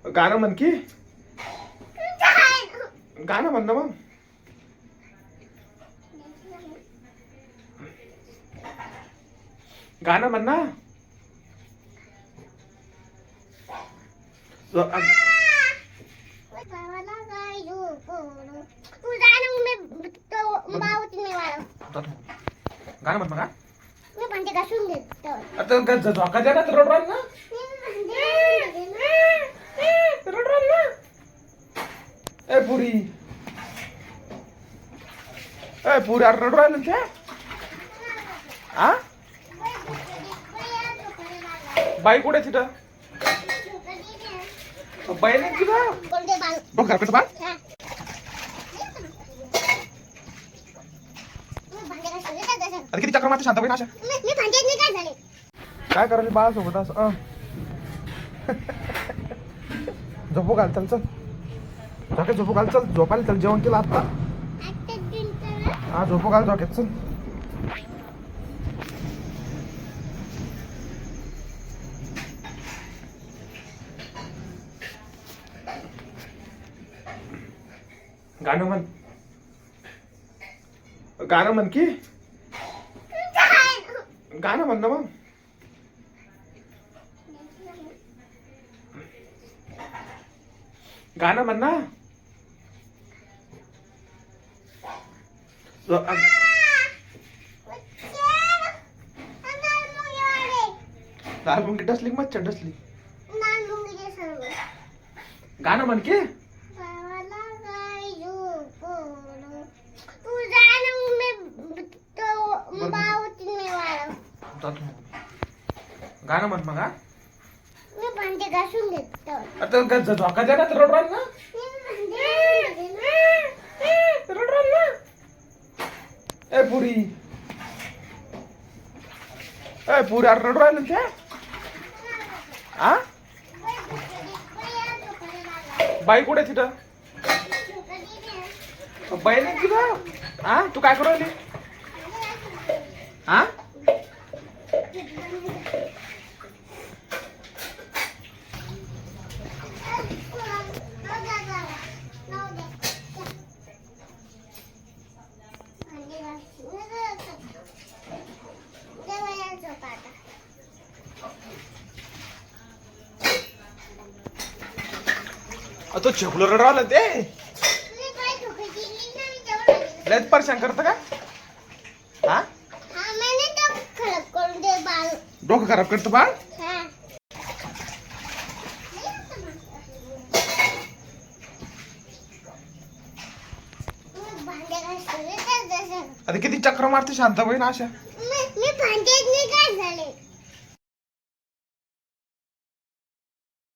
गाणं म्हण की. गाणं म्हण ना मग. गाणं म्हण ना. गाणं म्हण मग. मी भांडे घासून देतो. आता झोका द्या ना रड राहील ना. रड राहील ना. ए पुरी. ए पुरी अरे रड राहील ना त्या. आ बाई कुठे तिथं. बाई नाही तिथं. बघ घराकडे बघ. अरे किती चक्र मारते शांताबाई अशा. काय करायला बाळासोबत असं. झोपू घाल चल चल. झोक्यात झोपू घाल चल. झोपायला चल. जेवण केलं आता. हा झोपू घाल झोक्यात चल. गाणं म्हण. गाणं म्हण की. गाणं म्हण ना मग. गाणं म्हण ना. लाल मुंगी डसली मच्छर डसली. गाणं म्हण की. गाणं म्हण मग. मी भांडे घासून देतो. आता झोका द्या ना रड राहील ना. रड राहील ना. ए पुरी. ए पुरी अरे रड राहील ना त्या. आ बाई कुठे तिथं. बाई नाही तिथं. हा तू काय करू राहिली. हा तो छेपलो रड राहिलं ते. लयच परेशान करतं का. हा डोकं खराब करतं बाळ. आता किती चक्र मारते शांताबाई ना अशा. मी भांडे